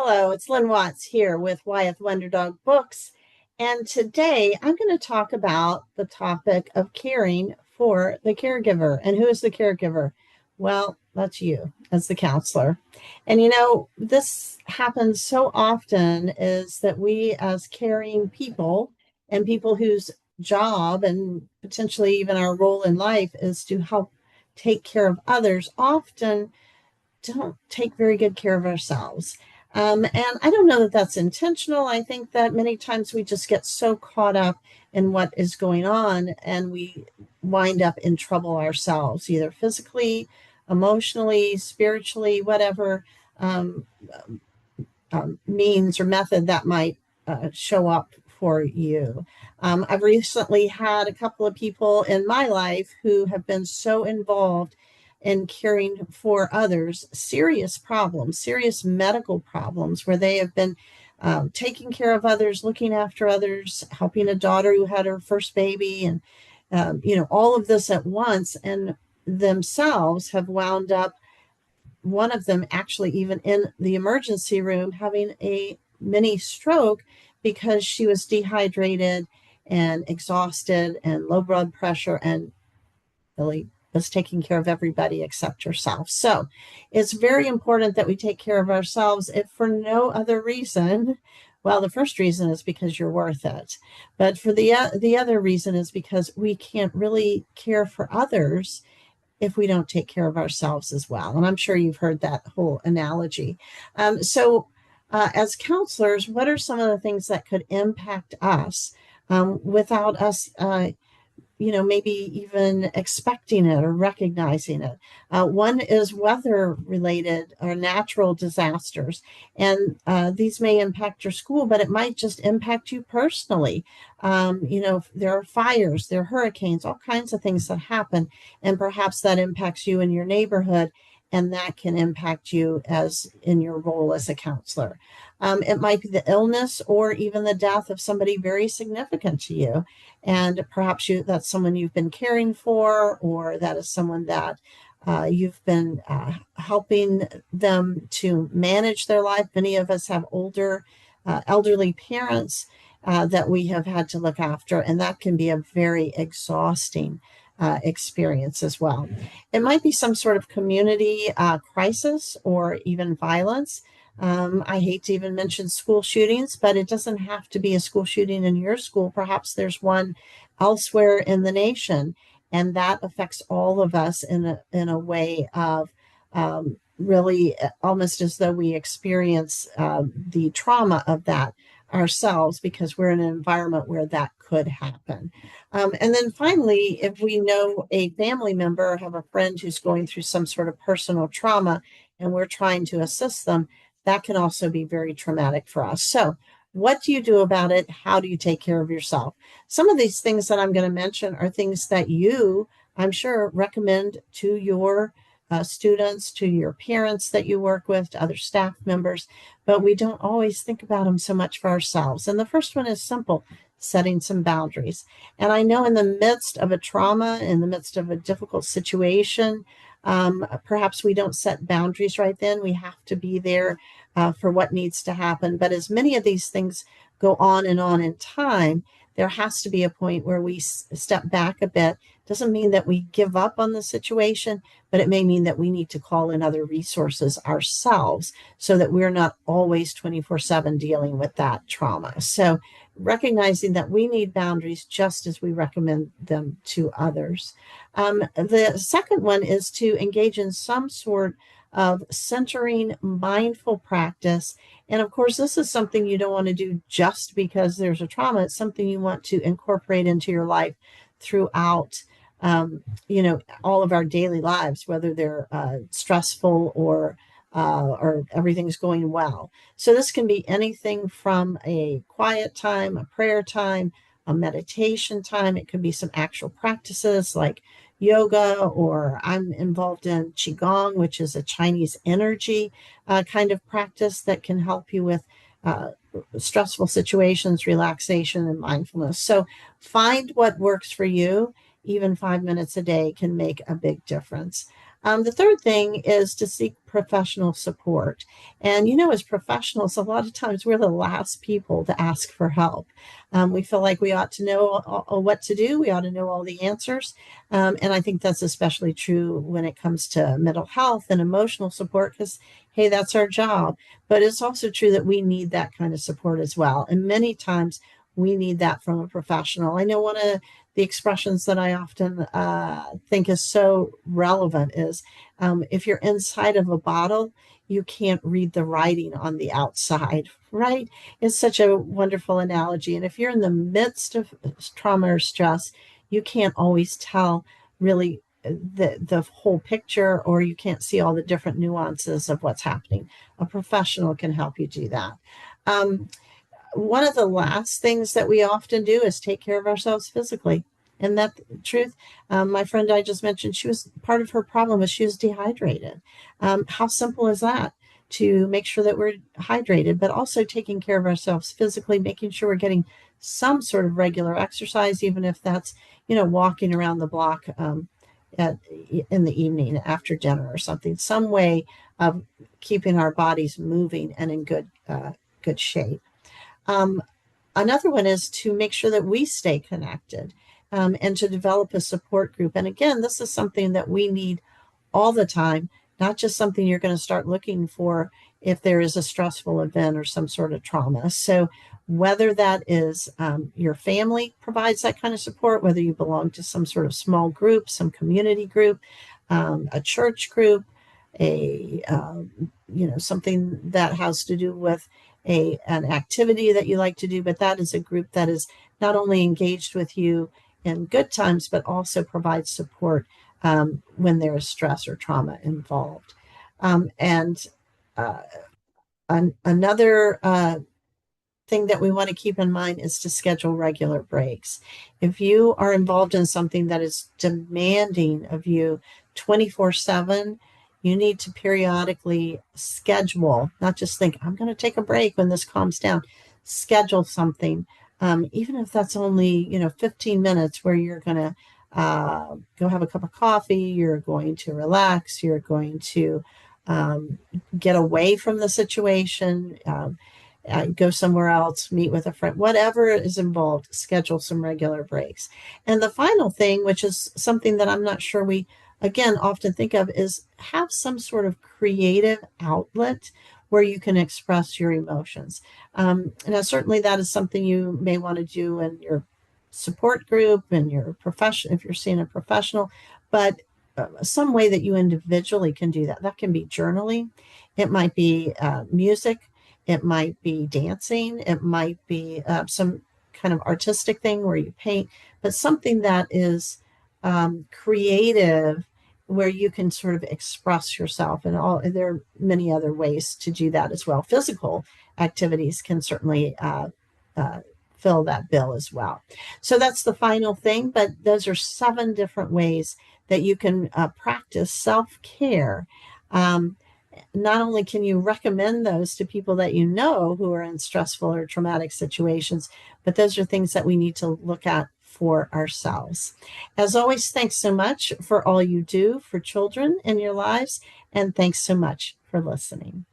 Hello, it's Lynn Watts here with Wyeth Wonder Dog Books. And today I'm going to talk about the topic of caring for the caregiver. And who is the caregiver? Well, that's you as the counselor. And this happens so often is that we as caring people and people whose job and potentially even our role in life is to help take care of others often don't take very good care of ourselves. And I don't know that that's intentional. I think that many times we just get so caught up in what is going on and we wind up in trouble ourselves, either physically, emotionally, spiritually, whatever um, means or method that might show up for you. I've recently had a couple of people in my life who have been so involved in caring for others, serious problems, serious medical problems, where they have been taking care of others, looking after others, helping a daughter who had her first baby, and all of this at once, and themselves have wound up, one of them actually even in the emergency room having a mini stroke because she was dehydrated and exhausted and low blood pressure and really was taking care of everybody except herself. So it's very important that we take care of ourselves, if for no other reason. Well, the first reason is because you're worth it. But for the other reason is because we can't really care for others if we don't take care of ourselves as well. And I'm sure you've heard that whole analogy. As counselors, what are some of the things that could impact us without us maybe even expecting it or recognizing it? One is weather related or natural disasters. And these may impact your school, but it might just impact you personally. There are fires, there are hurricanes, all kinds of things that happen. And perhaps that impacts you in your neighborhood. And that can impact you as in your role as a counselor. It might be the illness or even the death of somebody very significant to you. And perhaps that's someone you've been caring for, or that is someone that you've been helping them to manage their life. Many of us have older, elderly parents that we have had to look after, and that can be a very exhausting experience as well. It might be some sort of community crisis or even violence. I hate to even mention school shootings, but it doesn't have to be a school shooting in your school. Perhaps there's one elsewhere in the nation, and that affects all of us in a way of really almost as though we experience the trauma of that ourselves because we're in an environment where that could happen. And then finally, if we know a family member or have a friend who's going through some sort of personal trauma and we're trying to assist them, that can also be very traumatic for us. So, what do you do about it? How do you take care of yourself? Some of these things that I'm going to mention are things that you, I'm sure, recommend to your students, to your parents that you work with, to other staff members, but we don't always think about them so much for ourselves. And the first one is simple: setting some boundaries. And I know in the midst of a trauma, in the midst of a difficult situation, perhaps we don't set boundaries right then. We have to be there for what needs to happen. But as many of these things go on in time, there has to be a point where we step back a bit. Doesn't mean that we give up on the situation, but it may mean that we need to call in other resources ourselves so that we're not always 24/7 dealing with that trauma. So recognizing that we need boundaries just as we recommend them to others. The second one is to engage in some sort of centering mindful practice. And of course, this is something you don't want to do just because there's a trauma. It's something you want to incorporate into your life throughout, all of our daily lives, whether they're stressful or everything's going well. So this can be anything from a quiet time, a prayer time, a meditation time. It could be some actual practices like yoga, or I'm involved in Qigong, which is a Chinese energy kind of practice that can help you with stressful situations, relaxation, and mindfulness. So find what works for you. Even 5 minutes a day can make a big difference. The third thing is to seek professional support. And, as professionals, a lot of times we're the last people to ask for help. We feel like we ought to know what to do, we ought to know all the answers. And I think that's especially true when it comes to mental health and emotional support, because, hey, that's our job. But it's also true that we need that kind of support as well. And many times we need that from a professional. I know one of the expressions that I often think is so relevant is if you're inside of a bottle, you can't read the writing on the outside, right? It's such a wonderful analogy. And if you're in the midst of trauma or stress, you can't always tell really the whole picture, or you can't see all the different nuances of what's happening. A professional can help you do that. Um, One of the last things that we often do is take care of ourselves physically. And that truth, my friend I just mentioned, she was part of her problem was she was dehydrated. How simple is that to make sure that we're hydrated, but also taking care of ourselves physically, making sure we're getting some sort of regular exercise, even if that's, walking around the block at, in the evening after dinner or something, some way of keeping our bodies moving and in good shape. Um, Another one is to make sure that we stay connected and to develop a support group. And again, this is something that we need all the time, not just something you're going to start looking for if there is a stressful event or some sort of trauma. So, whether that is your family provides that kind of support, whether you belong to some sort of small group, some community group, a church group, a something that has to do with an activity that you like to do, but that is a group that is not only engaged with you in good times, but also provides support when there is stress or trauma involved. And another thing that we want to keep in mind is to schedule regular breaks. If you are involved in something that is demanding of you 24/7, you need to periodically schedule, not just think, I'm going to take a break when this calms down. Schedule something, even if that's only, 15 minutes where you're going to go have a cup of coffee, you're going to relax, you're going to get away from the situation. Go somewhere else, meet with a friend, whatever is involved, schedule some regular breaks. And the final thing, which is something that I'm not sure we, again, often think of, is have some sort of creative outlet where you can express your emotions. Now, certainly that is something you may want to do in your support group and your profession, if you're seeing a professional, but some way that you individually can do that. That can be journaling. It might be music. It might be dancing. It might be some kind of artistic thing where you paint, but something that is creative where you can sort of express yourself. And there are many other ways to do that as well. Physical activities can certainly fill that bill as well. So that's the final thing, but those are 7 different ways that you can practice self-care. Not only can you recommend those to people that you know who are in stressful or traumatic situations, but those are things that we need to look at for ourselves. As always, thanks so much for all you do for children in your lives, and thanks so much for listening.